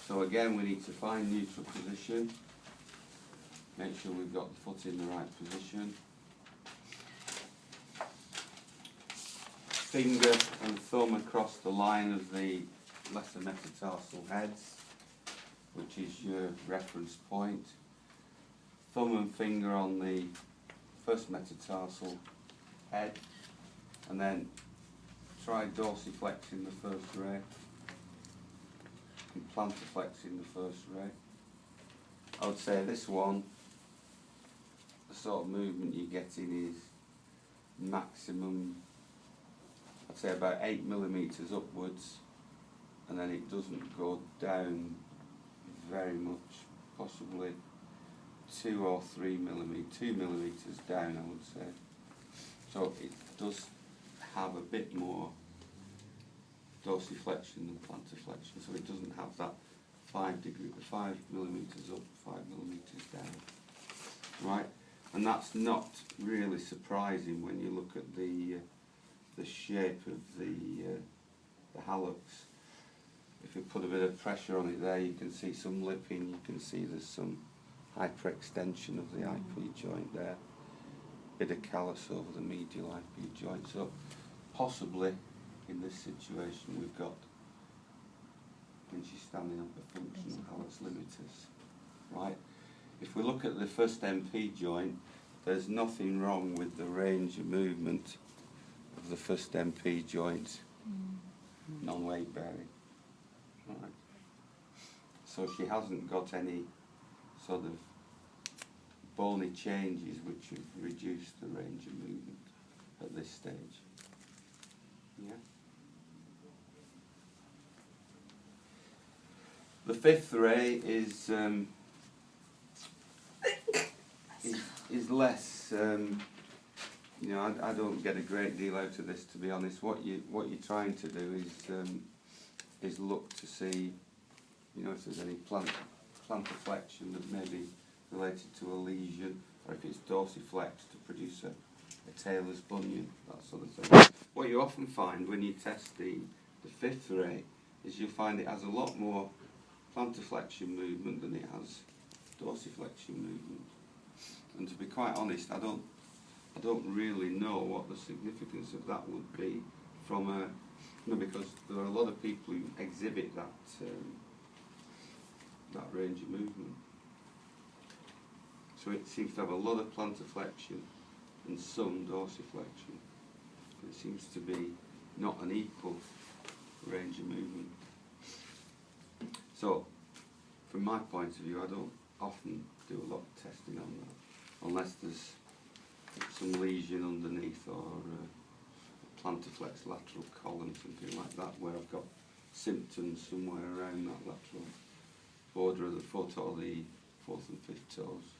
So again, we need to find neutral position. Make sure we've got the foot in the right position. Finger and thumb across the line of the lesser metatarsal heads, which is your reference point. Thumb and finger on the first metatarsal head, and then try dorsiflexing the first ray and plantarflexing the first ray. I would say this one, the sort of movement you're getting is maximum, I'd say about 8 millimetres upwards, and then it doesn't go down very much, possibly 2 or 3 millimetres, 2 millimetres down I would say. So it does have a bit more dorsiflexion than plantarflexion, so it doesn't have that 5 millimetres up, 5 millimetres down. Right, and that's not really surprising when you look at the shape of the hallux. If you put a bit of pressure on it there, you can see some lipping, you can see there's some hyperextension of the IP joint there, bit of callus over the medial IP joint. So possibly in this situation we've got, when she's standing up, a functional hallux limitus. Right? If we look at the first MP joint, there's nothing wrong with the range of movement of the first MP joint, non-weight bearing. Right. So she hasn't got any sort of bony changes which have reduced the range of movement at this stage. Yeah. The fifth ray is less. You know, I don't get a great deal out of this, to be honest. What you're trying to do is look to see, you know, if there's any plantarflexion that may be related to a lesion, or if it's dorsiflexed to produce a Taylor's bunion, that sort of thing. What you often find when you test the fifth ray is you'll find it has a lot more plantarflexion movement than it has dorsiflexion movement. And to be quite honest, I don't really know what the significance of that would be from a, you know, because there are a lot of people who exhibit that that range of movement. So it seems to have a lot of plantarflexion and some dorsiflexion. It seems to be not an equal range of movement. So, from my point of view, I don't often do a lot of testing on that, unless there's some lesion underneath, or a plantarflex lateral column, something like that, where I've got symptoms somewhere around that lateral border of the foot or the fourth and fifth toes.